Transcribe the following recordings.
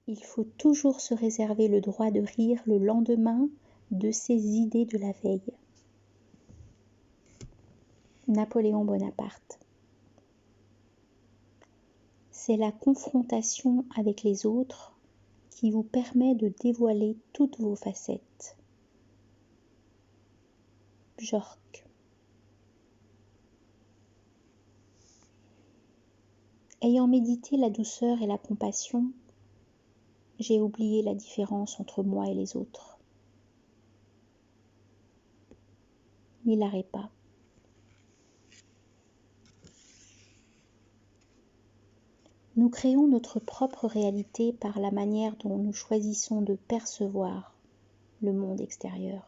Il faut toujours se réserver le droit de rire le lendemain de ses idées de la veille. Napoléon Bonaparte. C'est la confrontation avec les autres qui vous permet de dévoiler toutes vos facettes. Björk. Ayant médité la douceur et la compassion, j'ai oublié la différence entre moi et les autres. Milarepa. Nous créons notre propre réalité par la manière dont nous choisissons de percevoir le monde extérieur.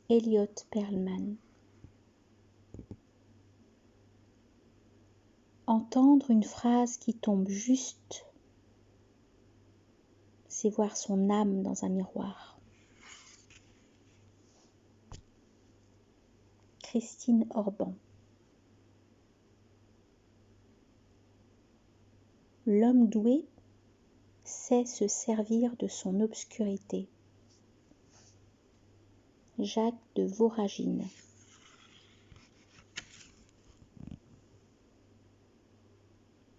Elliot Perlman. Entendre une phrase qui tombe juste, c'est voir son âme dans un miroir. Christine Orban. L'homme doué sait se servir de son obscurité. Jacques de Voragine.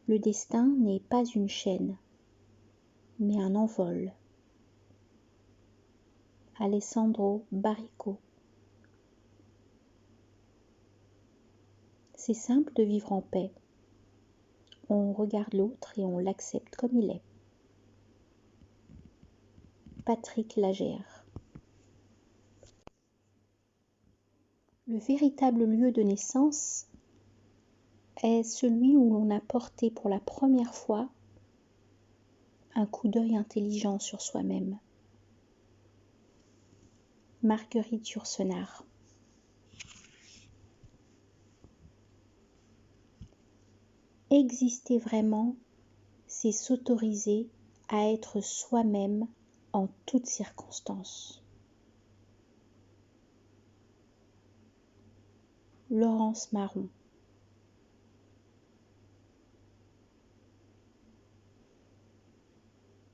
Le destin n'est pas une chaîne, mais un envol. Alessandro Baricco. C'est simple de vivre en paix. On regarde l'autre et on l'accepte comme il est. Patrick Lagère. Le véritable lieu de naissance est celui où l'on a porté pour la première fois un coup d'œil intelligent sur soi-même. Marguerite Yourcenar. Exister vraiment, c'est s'autoriser à être soi-même en toutes circonstances. Laurence Marron.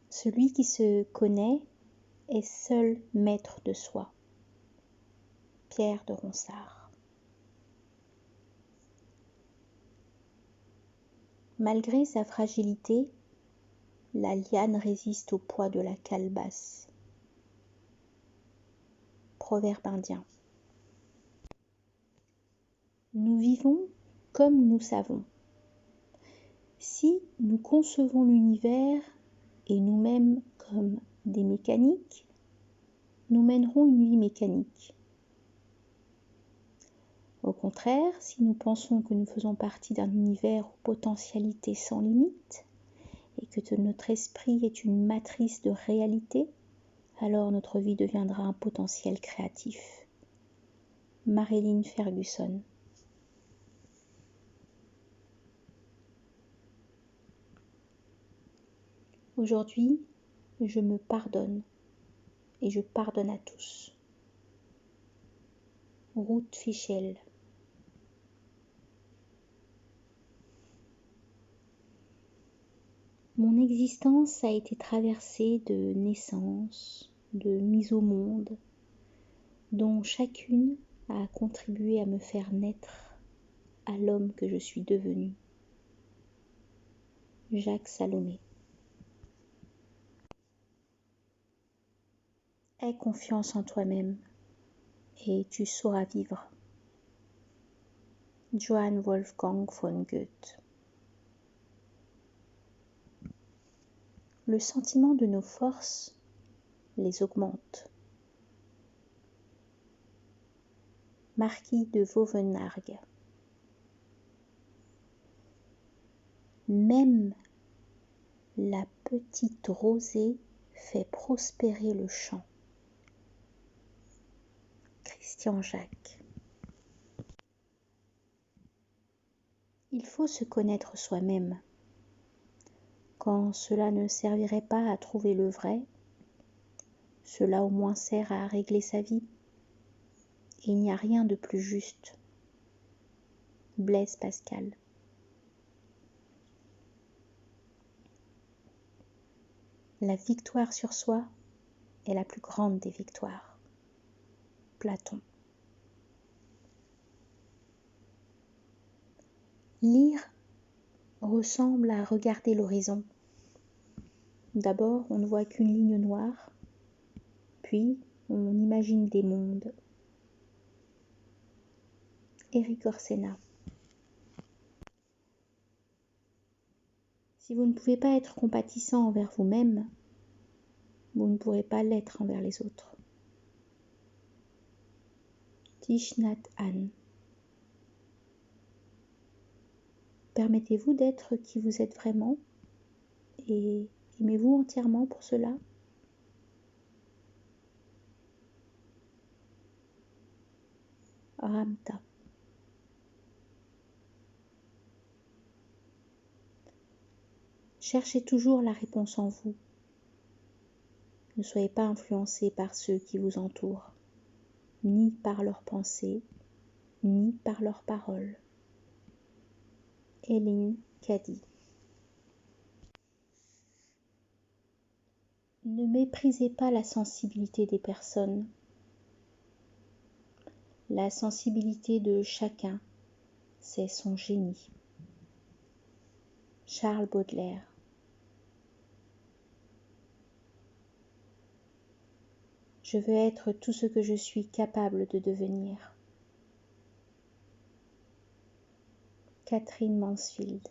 Celui qui se connaît est seul maître de soi. Pierre de Ronsard. Malgré sa fragilité, la liane résiste au poids de la calebasse. Proverbe indien. Nous vivons comme nous savons. Si nous concevons l'univers et nous-mêmes comme des mécaniques, nous mènerons une vie mécanique. Au contraire, si nous pensons que nous faisons partie d'un univers aux potentialités sans limite et que notre esprit est une matrice de réalité, alors notre vie deviendra un potentiel créatif. Marilyn Ferguson. Aujourd'hui, je me pardonne et je pardonne à tous. Ruth Fischel. Mon existence a été traversée de naissances, de mises au monde, dont chacune a contribué à me faire naître à l'homme que je suis devenu. Jacques Salomé. Aie confiance en toi-même et tu sauras vivre. Johann Wolfgang von Goethe. Le sentiment de nos forces les augmente. Marquis de Vauvenargues. Même la petite rosée fait prospérer le champ. Christian Jacques. Il faut se connaître soi-même. Quand cela ne servirait pas à trouver le vrai, cela au moins sert à régler sa vie. Il n'y a rien de plus juste. Blaise Pascal. La victoire sur soi est la plus grande des victoires. Platon. Lire ressemble à regarder l'horizon. D'abord, on ne voit qu'une ligne noire, puis on imagine des mondes. Éric Orsena. Si vous ne pouvez pas être compatissant envers vous-même, vous ne pourrez pas l'être envers les autres. Thich Nhat Hanh. Permettez-vous d'être qui vous êtes vraiment et aimez-vous entièrement pour cela. Ramtha. Cherchez toujours la réponse en vous. Ne soyez pas influencé par ceux qui vous entourent, ni par leurs pensées, ni par leurs paroles. Hélène Cady. Ne méprisez pas la sensibilité des personnes. La sensibilité de chacun, c'est son génie. Charles Baudelaire. Je veux être tout ce que je suis capable de devenir. Catherine Mansfield.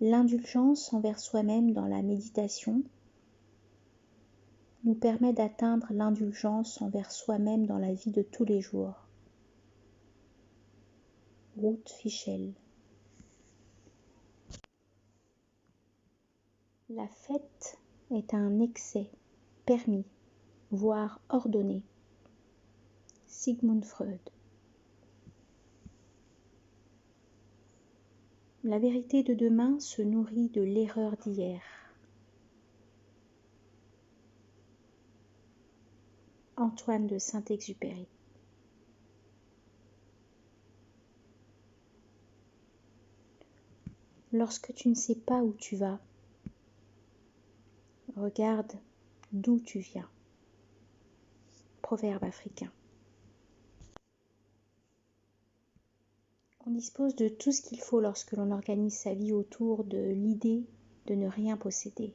L'indulgence envers soi-même dans la méditation nous permet d'atteindre l'indulgence envers soi-même dans la vie de tous les jours. Ruth Fischel. La fête est un excès permis, voire ordonné. Sigmund Freud. La vérité de demain se nourrit de l'erreur d'hier. Antoine de Saint-Exupéry. Lorsque tu ne sais pas où tu vas, regarde d'où tu viens. Proverbe africain. On dispose de tout ce qu'il faut lorsque l'on organise sa vie autour de l'idée de ne rien posséder.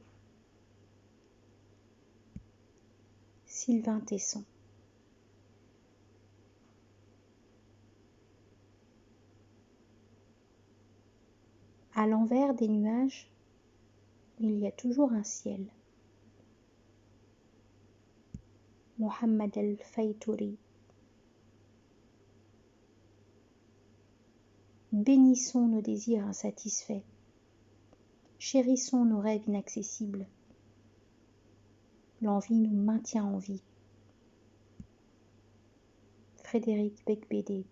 Sylvain Tesson. À l'envers des nuages, il y a toujours un ciel. Mohammed El-Faytouri. Bénissons nos désirs insatisfaits. Chérissons nos rêves inaccessibles. L'envie nous maintient en vie. Frédéric Becbédé.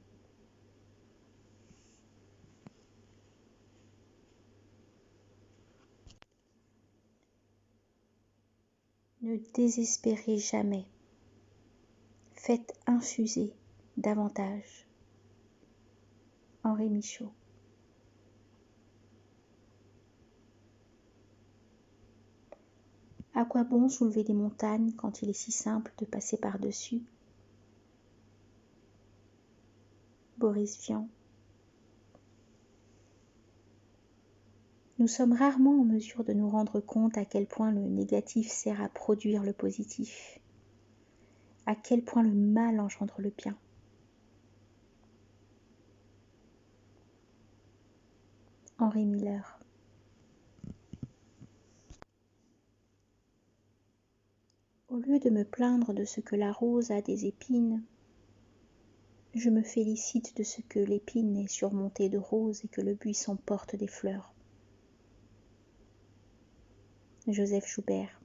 Ne désespérez jamais. Faites infuser davantage. Henri Michaud. À quoi bon soulever des montagnes quand il est si simple de passer par-dessus? Boris Vian. Nous sommes rarement en mesure de nous rendre compte à quel point le négatif sert à produire le positif, à quel point le mal engendre le bien. Henri Miller. Au lieu de me plaindre de ce que la rose a des épines, je me félicite de ce que l'épine est surmontée de roses et que le buisson porte des fleurs. Joseph Joubert.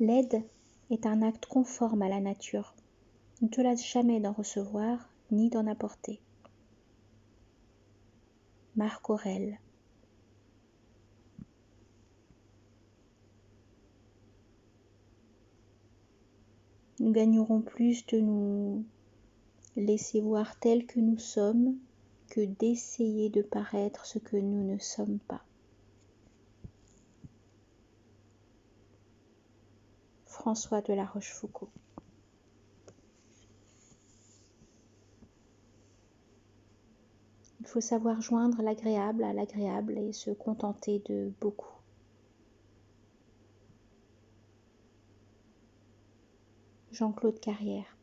L'aide est un acte conforme à la nature. Ne te lasse jamais d'en recevoir ni d'en apporter. Marc Aurèle. Nous gagnerons plus de nous laisser voir tels que nous sommes que d'essayer de paraître ce que nous ne sommes pas. François de La Rochefoucauld. Il faut savoir joindre l'agréable à l'agréable et se contenter de beaucoup. Jean-Claude Carrière.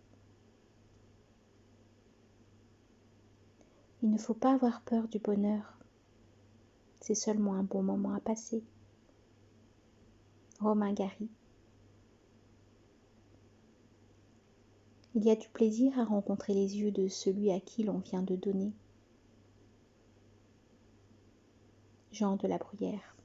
Il ne faut pas avoir peur du bonheur. C'est seulement un bon moment à passer. Romain Gary. Il y a du plaisir à rencontrer les yeux de celui à qui l'on vient de donner. Jean de La Bruyère.